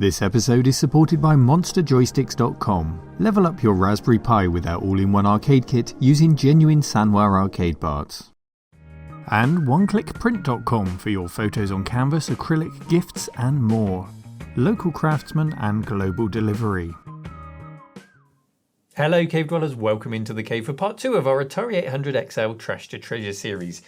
This episode is supported by MonsterJoysticks.com. Level up your Raspberry Pi with our all-in-one arcade kit using genuine Sanwa arcade parts. And OneClickPrint.com for your photos on canvas, acrylic, gifts and more. Local craftsmen and global delivery. Hello Cave Dwellers, welcome into the cave for part 2 of our Atari 800XL Trash to Treasure series.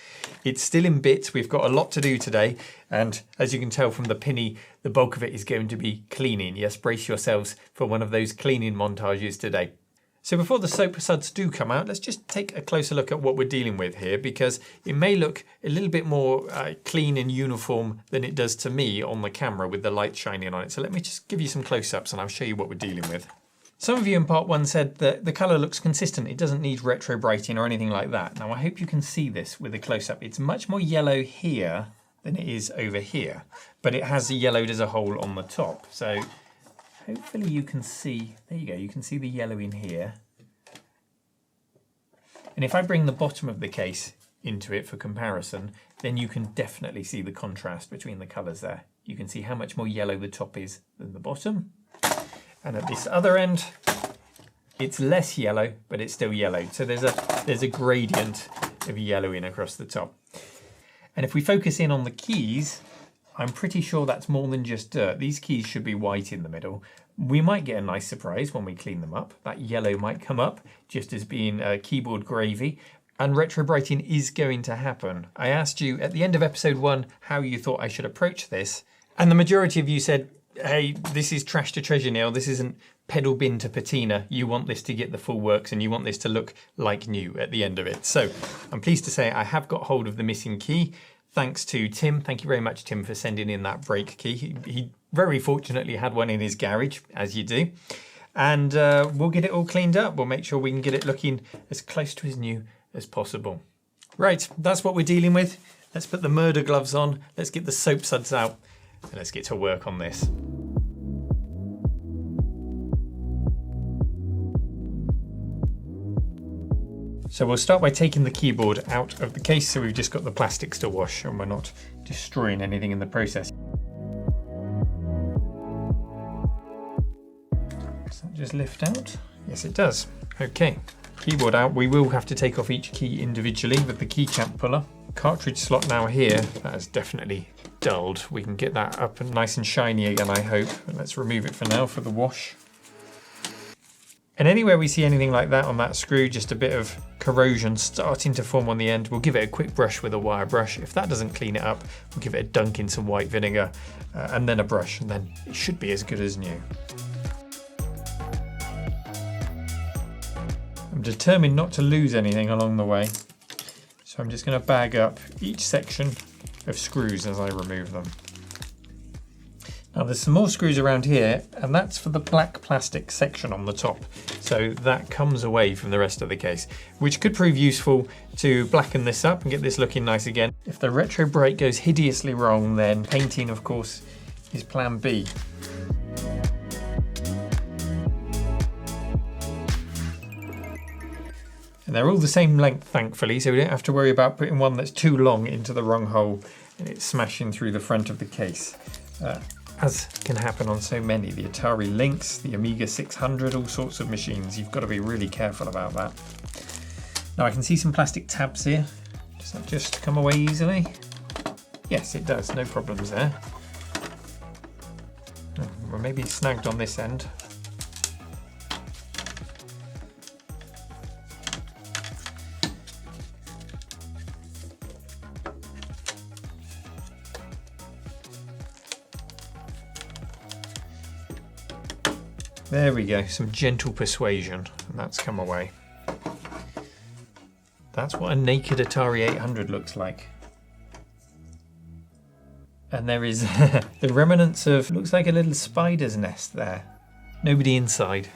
It's still in bits, we've got a lot to do today, and as you can tell from the pinny, the bulk of it is going to be cleaning. Yes, brace yourselves for one of those cleaning montages today. So before the soap suds do come out, let's just take a closer look at what we're dealing with here, because it may look a little bit more clean and uniform than it does to me on the camera with the light shining on it. So let me just give you some close-ups and I'll show you what we're dealing with. Some of you in part 1 said that the colour looks consistent, it doesn't need retro brighting or anything like that. Now I hope you can see this with a close-up. It's much more yellow here than it is over here, but it has yellowed as a whole on the top. So hopefully you can see, there you go, you can see the yellow in here. And if I bring the bottom of the case into it for comparison, then you can definitely see the contrast between the colours there. You can see how much more yellow the top is than the bottom. And at this other end, it's less yellow, but it's still yellow. So there's a gradient of yellowing across the top. And if we focus in on the keys, I'm pretty sure that's more than just dirt. These keys should be white in the middle. We might get a nice surprise when we clean them up. That yellow might come up just as being keyboard gravy. And retro brighting is going to happen. I asked you at the end of episode 1 how you thought I should approach this. And the majority of you said, hey, this is trash to treasure, Neil. This isn't pedal bin to patina. You want this to get the full works and you want this to look like new at the end of it. So I'm pleased to say I have got hold of the missing key. Thanks to Tim. Thank you very much, Tim, for sending in that brake key. He very fortunately had one in his garage, as you do. And we'll get it all cleaned up. We'll make sure we can get it looking as close to as new as possible. Right, that's what we're dealing with. Let's put the murder gloves on. Let's get the soap suds out. And let's get to work on this. So we'll start by taking the keyboard out of the case so we've just got the plastics to wash and we're not destroying anything in the process. Does that just lift out? Yes, it does. Okay, keyboard out. We will have to take off each key individually with the key champ puller. Cartridge slot now here, that is definitely dulled. We can get that up and nice and shiny again, I hope. But let's remove it for now for the wash. And anywhere we see anything like that on that screw, just a bit of corrosion starting to form on the end, we'll give it a quick brush with a wire brush. If that doesn't clean it up, we'll give it a dunk in some white vinegar and then a brush, and then it should be as good as new. I'm determined not to lose anything along the way. So I'm just going to bag up each section of screws as I remove them. Now there's some more screws around here, and that's for the black plastic section on the top. So that comes away from the rest of the case, which could prove useful to blacken this up and get this looking nice again. If the retro bright goes hideously wrong, then painting, of course, is plan B. And they're all the same length, thankfully, so we don't have to worry about putting one that's too long into the wrong hole and it's smashing through the front of the case. As can happen on so many, the Atari Lynx, the Amiga 600, all sorts of machines. You've got to be really careful about that. Now I can see some plastic tabs here. Does that just come away easily? Yes, it does, no problems there. We're maybe snagged on this end. There we go, some gentle persuasion, and that's come away. That's what a naked Atari 800 looks like. And there is the remnants of, looks like a little spider's nest there. Nobody inside.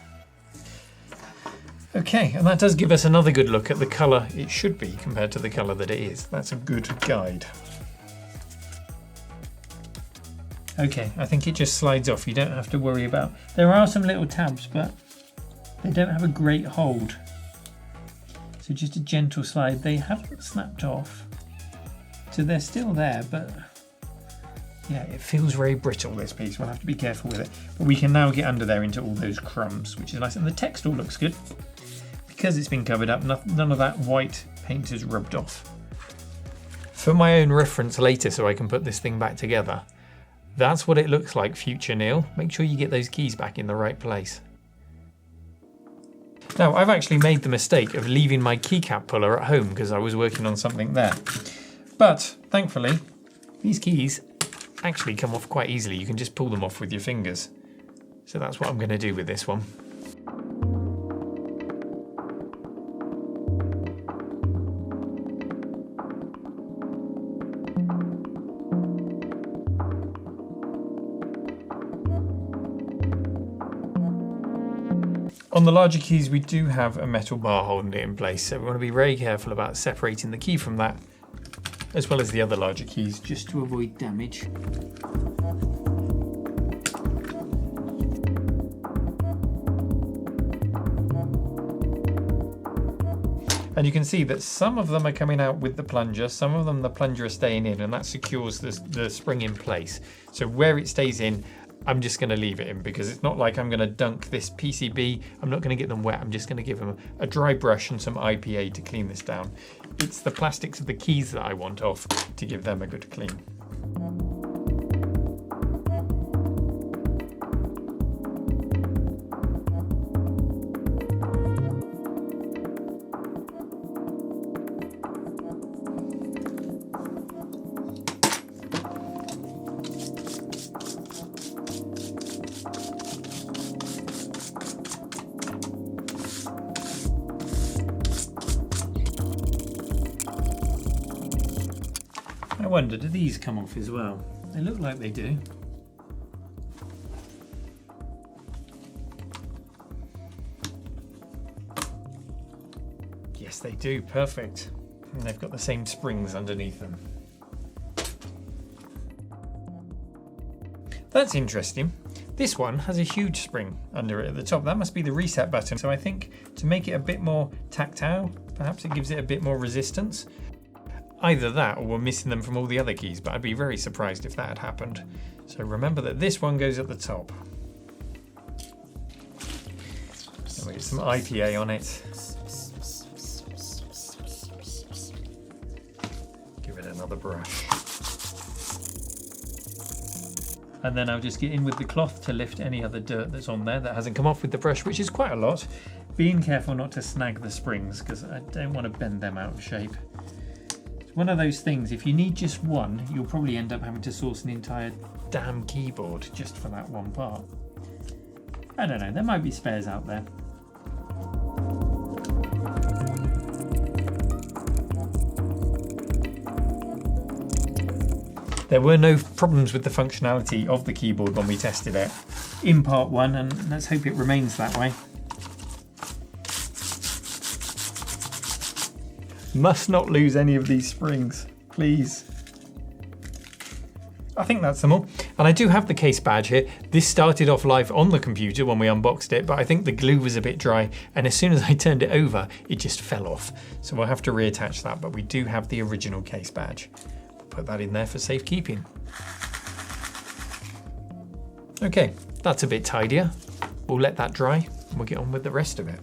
Okay, and that does give us another good look at the colour it should be compared to the colour that it is. That's a good guide. Okay, I think it just slides off. You don't have to worry about... There are some little tabs, but they don't have a great hold. So just a gentle slide. They haven't snapped off. So they're still there, but Yeah, it feels very brittle, this piece. We'll have to be careful with it. But we can now get under there into all those crumbs, which is nice. And the text all looks good. Because it's been covered up, none of that white paint is rubbed off. For my own reference later, so I can put this thing back together, that's what it looks like, future Neil. Make sure you get those keys back in the right place. Now, I've actually made the mistake of leaving my keycap puller at home because I was working on something there. But, thankfully, these keys actually come off quite easily. You can just pull them off with your fingers. So that's what I'm going to do with this one. On the larger keys, we do have a metal bar holding it in place, so we want to be very careful about separating the key from that, as well as the other larger keys, just to avoid damage. And you can see that some of them are coming out with the plunger, some of them the plunger is staying in, and that secures the spring in place. So where it stays in, I'm just going to leave it in, because it's not like I'm going to dunk this PCB. I'm not going to get them wet. I'm just going to give them a dry brush and some IPA to clean this down. It's the plastics of the keys that I want off to give them a good clean. I wonder, do these come off as well? They look like they do. Yes, they do. Perfect. And they've got the same springs underneath them. That's interesting. This one has a huge spring under it at the top. That must be the reset button. So I think to make it a bit more tactile, perhaps it gives it a bit more resistance. Either that, or we're missing them from all the other keys, but I'd be very surprised if that had happened. So remember that this one goes at the top. And we get some IPA on it. Give it another brush. And then I'll just get in with the cloth to lift any other dirt that's on there that hasn't come off with the brush, which is quite a lot. Being careful not to snag the springs, because I don't want to bend them out of shape. One of those things, if you need just one, you'll probably end up having to source an entire damn keyboard just for that one part. I don't know, there might be spares out there. There were no problems with the functionality of the keyboard when we tested it in part 1, and let's hope it remains that way. Must not lose any of these springs, please. I think that's them all. And I do have the case badge here. This started off live on the computer when we unboxed it, but I think the glue was a bit dry, and as soon as I turned it over, it just fell off. So we'll have to reattach that, but we do have the original case badge. Put that in there for safekeeping. Okay, that's a bit tidier. We'll let that dry, and we'll get on with the rest of it.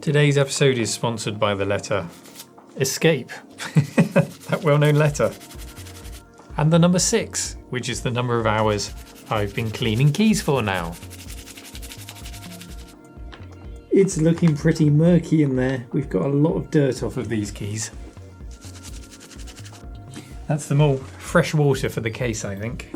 Today's episode is sponsored by the letter Escape, that well-known letter, and the number 6, which is the number of hours I've been cleaning keys for now. It's looking pretty murky in there. We've got a lot of dirt off of these keys. That's them all. Fresh water for the case, I think.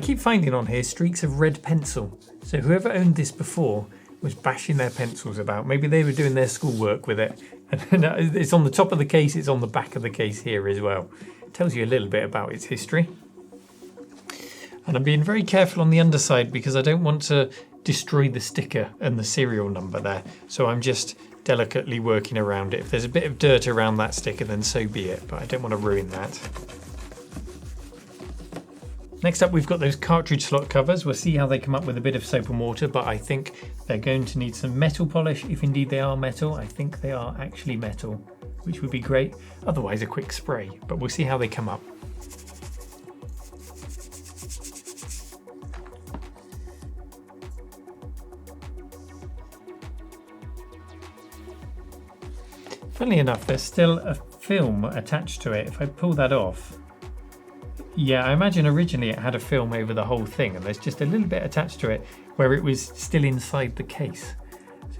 keep finding on here streaks of red pencil. So whoever owned this before was bashing their pencils about. Maybe they were doing their schoolwork with it. And it's on the top of the case, it's on the back of the case here as well. It tells you a little bit about its history. And I'm being very careful on the underside because I don't want to destroy the sticker and the serial number there. So I'm just delicately working around it. If there's a bit of dirt around that sticker, then so be it, but I don't want to ruin that. Next up, we've got those cartridge slot covers. We'll see how they come up with a bit of soap and water, but I think they're going to need some metal polish. If indeed they are metal, I think they are actually metal, which would be great. Otherwise, a quick spray, but we'll see how they come up. Funnily enough, there's still a film attached to it. If I pull that off, yeah, I imagine originally it had a film over the whole thing, and there's just a little bit attached to it where it was still inside the case.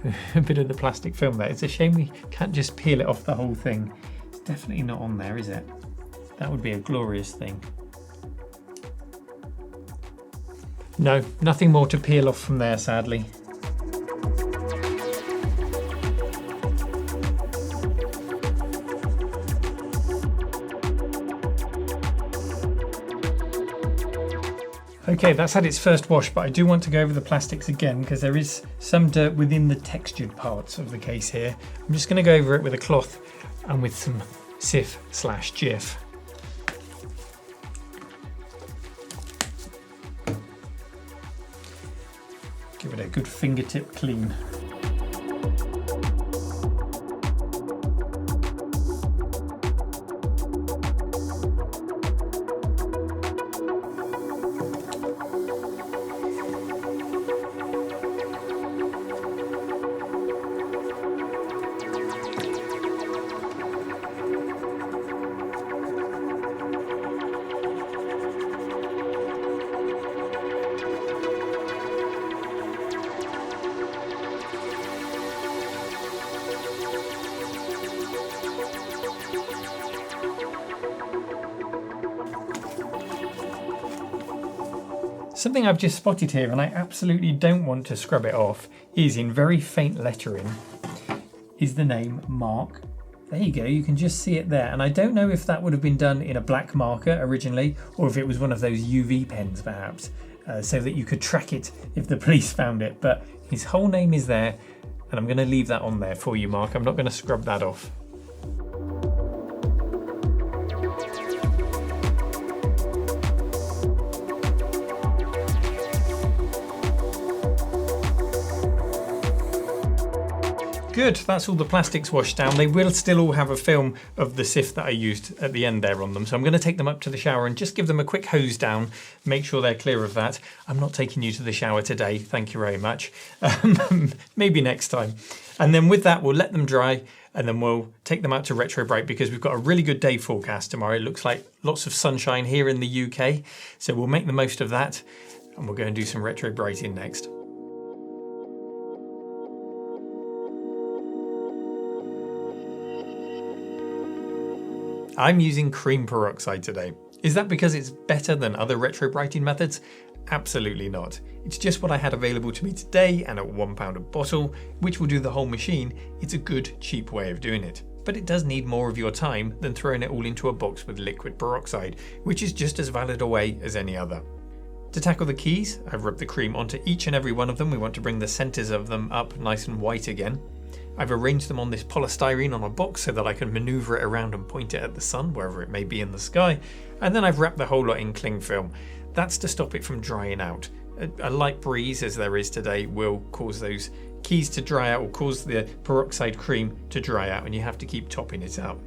So a bit of the plastic film there. It's a shame we can't just peel it off the whole thing. It's definitely not on there, is it? That would be a glorious thing. No, nothing more to peel off from there, sadly. Okay, that's had its first wash, but I do want to go over the plastics again because there is some dirt within the textured parts of the case here. I'm just going to go over it with a cloth and with some Sif/Jif. Give it a good fingertip clean. Something I've just spotted here, and I absolutely don't want to scrub it off, is in very faint lettering, is the name Mark. There you go, you can just see it there. And I don't know if that would have been done in a black marker originally, or if it was one of those UV pens perhaps, so that you could track it if the police found it. But his whole name is there, and I'm going to leave that on there for you, Mark. I'm not going to scrub that off. Good, that's all the plastics washed down. They will still all have a film of the Sif that I used at the end there on them. So I'm going to take them up to the shower and just give them a quick hose down, make sure they're clear of that. I'm not taking you to the shower today, thank you very much. Maybe next time. And then with that, we'll let them dry and then we'll take them out to Retro Bright because we've got a really good day forecast tomorrow. It looks like lots of sunshine here in the UK. So we'll make the most of that and we'll go and do some Retro Brighting next. I'm using cream peroxide today. Is that because it's better than other retro brighting methods? Absolutely not. It's just what I had available to me today, and at £1 a bottle, which will do the whole machine, it's a good, cheap way of doing it. But it does need more of your time than throwing it all into a box with liquid peroxide, which is just as valid a way as any other. To tackle the keys, I've rubbed the cream onto each and every one of them. We want to bring the centres of them up nice and white again. I've arranged them on this polystyrene on a box so that I can manoeuvre it around and point it at the sun, wherever it may be in the sky. And then I've wrapped the whole lot in cling film. That's to stop it from drying out. A light breeze, as there is today, will cause those keys to dry out, or cause the peroxide cream to dry out, and you have to keep topping it up.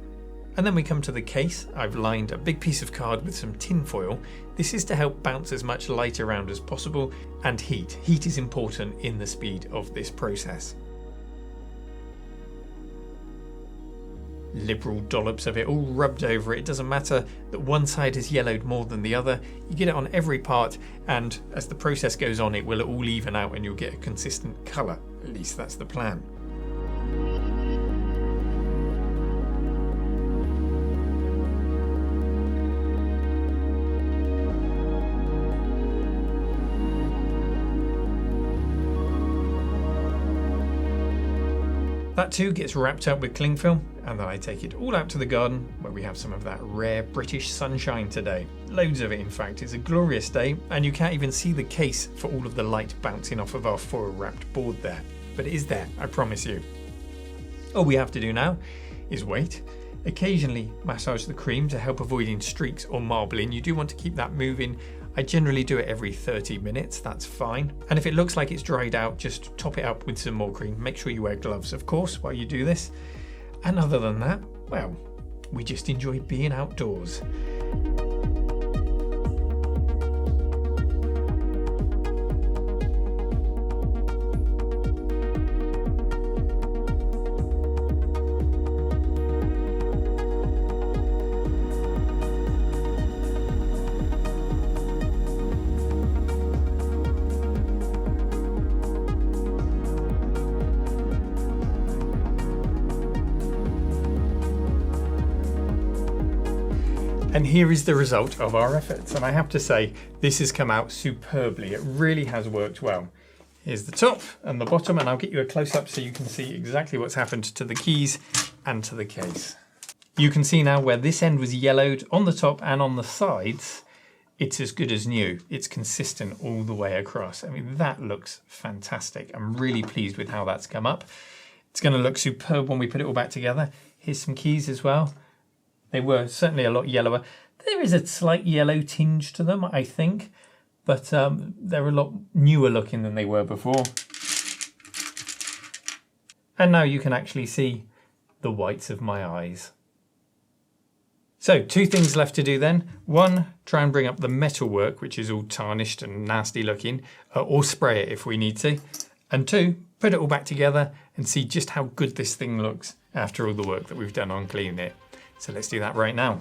And then we come to the case. I've lined a big piece of card with some tin foil. This is to help bounce as much light around as possible, and heat. Heat is important in the speed of this process. Liberal dollops of it all rubbed over it. It doesn't matter that one side has yellowed more than the other. You get it on every part, and as the process goes on, it will all even out and you'll get a consistent colour. At least that's the plan. That too gets wrapped up with cling film, and then I take it all out to the garden where we have some of that rare British sunshine today. Loads of it, in fact. It's a glorious day, and you can't even see the case for all of the light bouncing off of our foil wrapped board there. But it is there, I promise you. All we have to do now is wait. Occasionally massage the cream to help avoiding streaks or marbling. You do want to keep that moving. I generally do it every 30 minutes, that's fine. And if it looks like it's dried out, just top it up with some more cream. Make sure you wear gloves, of course, while you do this. And other than that, well, we just enjoy being outdoors. And here is the result of our efforts. And I have to say, this has come out superbly. It really has worked well. Here's the top and the bottom, and I'll get you a close-up so you can see exactly what's happened to the keys and to the case. You can see now where this end was yellowed on the top and on the sides, it's as good as new. It's consistent all the way across. I mean, that looks fantastic. I'm really pleased with how that's come up. It's going to look superb when we put it all back together. Here's some keys as well. They were certainly a lot yellower. There is a slight yellow tinge to them, I think, but they're a lot newer looking than they were before. And now you can actually see the whites of my eyes. So, two things left to do then. One, try and bring up the metalwork, which is all tarnished and nasty looking, or spray it if we need to. And two, put it all back together and see just how good this thing looks after all the work that we've done on cleaning it. So let's do that right now.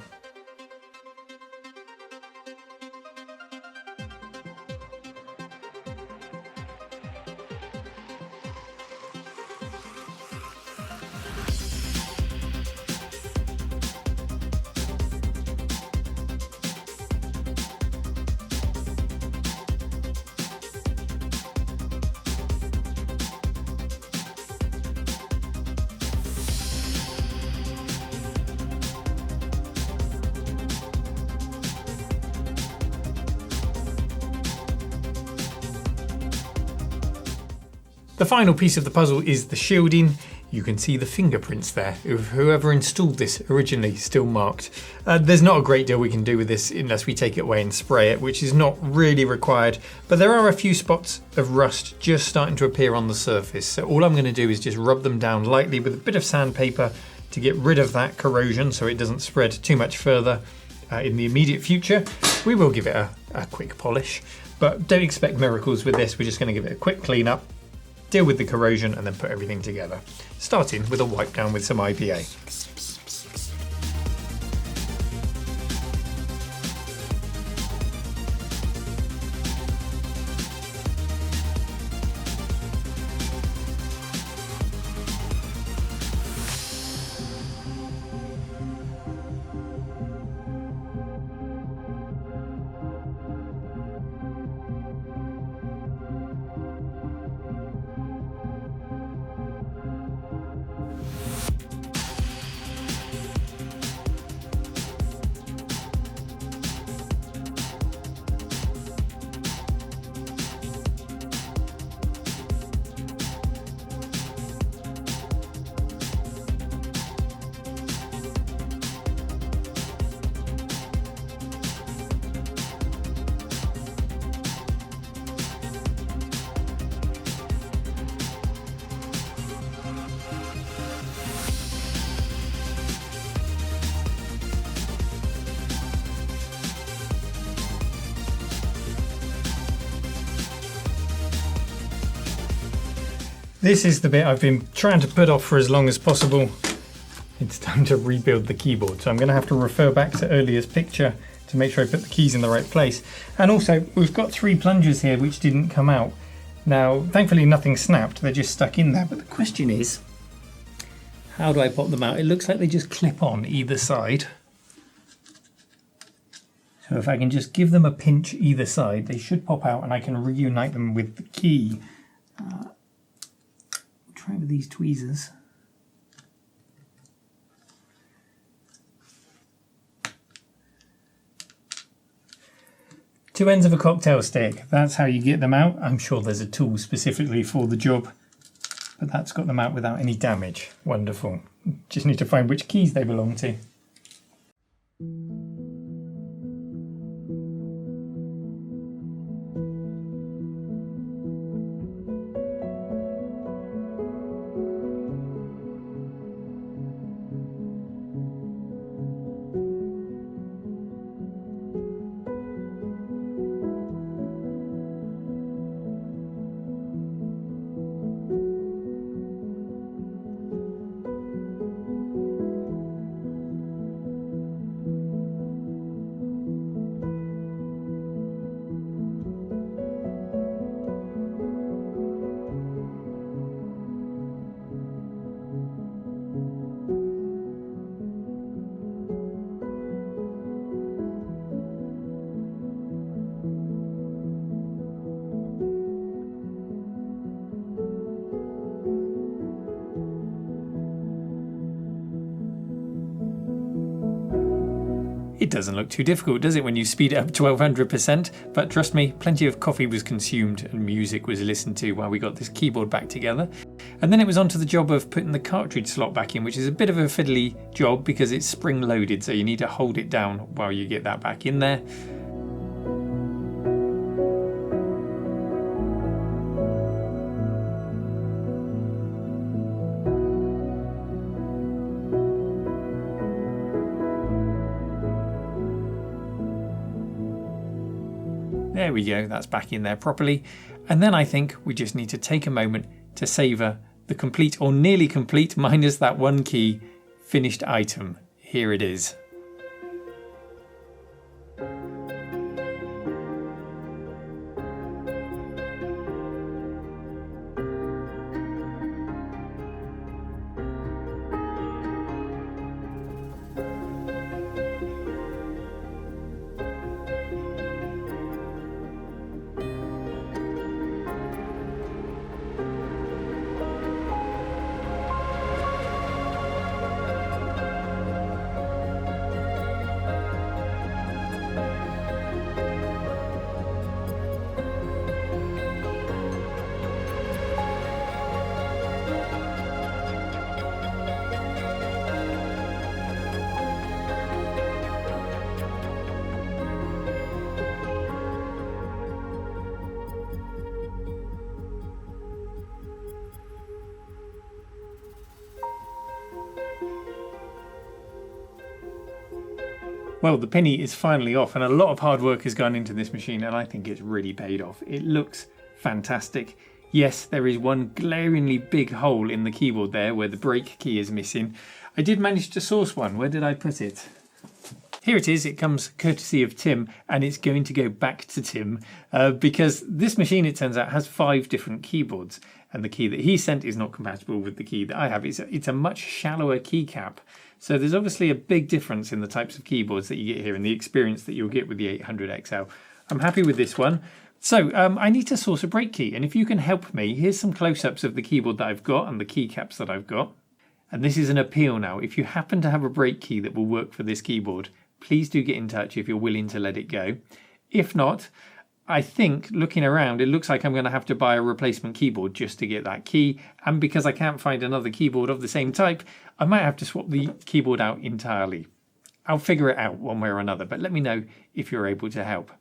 The final piece of the puzzle is the shielding. You can see the fingerprints there of whoever installed this originally, still marked. There's not a great deal we can do with this unless we take it away and spray it, which is not really required, but there are a few spots of rust just starting to appear on the surface. So all I'm going to do is just rub them down lightly with a bit of sandpaper to get rid of that corrosion so it doesn't spread too much further in the immediate future. We will give it a quick polish, but don't expect miracles with this. We're just going to give it a quick clean up, deal with the corrosion, and then put everything together, starting with a wipe down with some IPA. This is the bit I've been trying to put off for as long as possible. It's time to rebuild the keyboard. So I'm going to have to refer back to earlier's picture to make sure I put the keys in the right place. And also, we've got 3 plungers here which didn't come out. Now, thankfully nothing snapped, they're just stuck in there. But the question is, how do I pop them out? It looks like they just clip on either side. So if I can just give them a pinch either side, they should pop out and I can reunite them with the key. Try with these tweezers. Two ends of a cocktail stick. That's how you get them out. I'm sure there's a tool specifically for the job, but that's got them out without any damage. Wonderful. Just need to find which keys they belong to. It doesn't look too difficult, does it, when you speed it up 1200%? But trust me, plenty of coffee was consumed and music was listened to while we got this keyboard back together. And then it was onto the job of putting the cartridge slot back in, which is a bit of a fiddly job because it's spring loaded, so you need to hold it down while you get that back in there. There we go, that's back in there properly. And then I think we just need to take a moment to savour the complete or nearly complete, minus that one key, finished item. Here it is. Well, the penny is finally off and a lot of hard work has gone into this machine and I think it's really paid off. It looks fantastic. Yes, there is one glaringly big hole in the keyboard there where the break key is missing. I did manage to source one. Where did I put it? Here it is. It comes courtesy of Tim and it's going to go back to Tim because this machine, it turns out, has 5 different keyboards and the key that he sent is not compatible with the key that I have. It's a much shallower keycap. So there's obviously a big difference in the types of keyboards that you get here and the experience that you'll get with the 800XL. I'm happy with this one. So I need to source a break key, and if you can help me, here's some close-ups of the keyboard that I've got and the keycaps that I've got. And this is an appeal now. If you happen to have a break key that will work for this keyboard, please do get in touch if you're willing to let it go. If not, I think, looking around, it looks like I'm going to have to buy a replacement keyboard just to get that key. And because I can't find another keyboard of the same type, I might have to swap the keyboard out entirely. I'll figure it out one way or another, but let me know if you're able to help.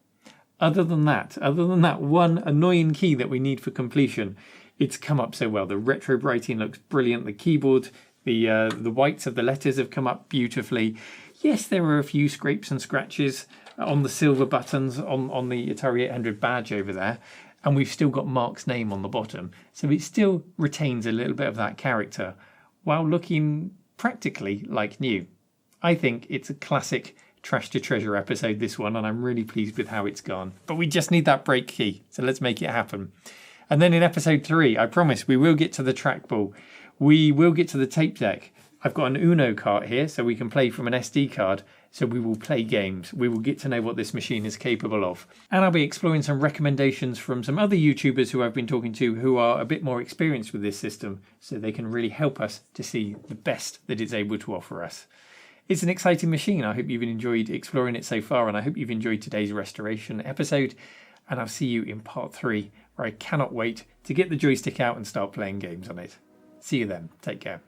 Other than that one annoying key that we need for completion, it's come up so well. The retro brighting looks brilliant. The keyboard, the whites of the letters have come up beautifully. Yes, there are a few scrapes and scratches on the silver buttons on the Atari 800 badge over there, and we've still got Mark's name on the bottom, so it still retains a little bit of that character while looking practically like new. I think it's a classic Trash to Treasure episode, this one, and I'm really pleased with how it's gone. But we just need that break key, so let's make it happen. And then in episode 3, I promise we will get to the trackball. We will get to the tape deck. I've got an Uno cart here, so we can play from an SD card. So we will play games. We will get to know what this machine is capable of. And I'll be exploring some recommendations from some other YouTubers who I've been talking to who are a bit more experienced with this system, so they can really help us to see the best that it's able to offer us. It's an exciting machine. I hope you've enjoyed exploring it so far, and I hope you've enjoyed today's restoration episode. And I'll see you in part 3, where I cannot wait to get the joystick out and start playing games on it. See you then. Take care.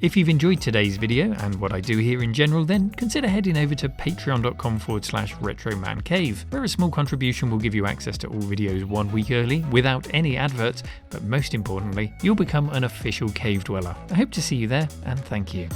If you've enjoyed today's video and what I do here in general, then consider heading over to patreon.com/retromancave, where a small contribution will give you access to all videos 1 week early without any adverts, but most importantly, you'll become an official cave dweller. I hope to see you there, and thank you.